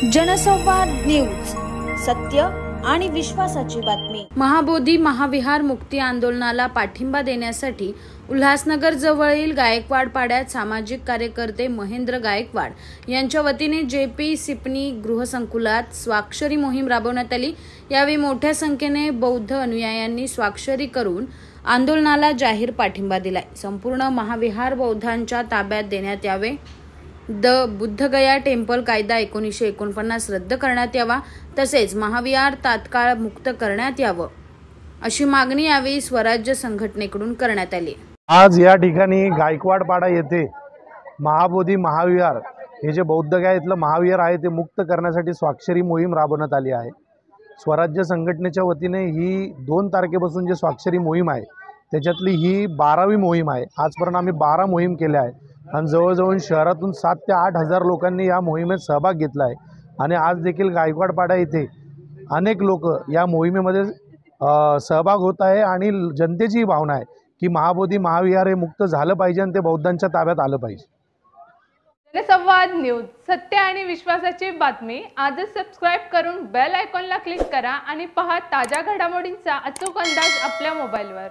जनसंवाद न्यूज, सत्य आणि विश्वासाची बातमी। महाबोधी महाविहार मुक्ती आंदोलनाला पाठिंबा देण्यासाठी उल्हासनगर जवळील गायकवाड पाड्यात सामाजिक कार्यकर्ते महेंद्र गायकवाड यांच्या वतीने जेपी सिपनी गृहसंकुलात स्वाक्षरी मोहीम राबवण्यात आली। यावेळी मोठ्या संख्येने बौद्ध अनुयायांनी स्वाक्षरी करून आंदोलनाला जाहीर पाठिंबा दिलाय। संपूर्ण महाविहार बौद्धांच्या ताब्यात देण्यात यावे, द बुद्धगया टेम्पल कायदा 1949 रद्द करण्यात यावा, तसेच महाविहार तात्काळ मुक्त करण्यात यावं, अशी मागणी यावेळी स्वराज्य संघटनेकडून करण्यात आली। आज या ठिकाणी गायकवाड पाडा येथे महाबोधी महाविहार हे जे बौद्धगया इथलं महाविहार आहे ते मुक्त करण्यासाठी स्वाक्षरी मोहीम राबवण्यात आली आहे। स्वराज्य संघटनेच्या वतीने ही 2 तारखेपासून जे स्वाक्षरी मोहीम आहे त्याच्यातली ही 12वी मोहीम आहे। आजपर्यंत आम्ही 12 मोहीम केल्या आहेत आणि जवळजवळ शहरातून 7 ते 8 हजार लोकांनी या मोहिमेत सहभाग घेतला आहे आणि आज देखील गायकवाड पाडा येथे अनेक लोक या मोहिमेमध्ये सहभाग होत आहे आणि जनतेची भावना आहे की महाबोधी महाविहार हे मुक्त झालं पाहिजे आणि ते बौद्धांच्या ताब्यात आलं पाहिजे। जनसंवाद न्यूज, सत्य आणि विश्वासाची बातमी। आजच सबस्क्राइब करून बेल आयकॉनला क्लिक करा आणि पहा ताज्या घडामोडींचा अचूक अंदाज आपल्या मोबाईलवर।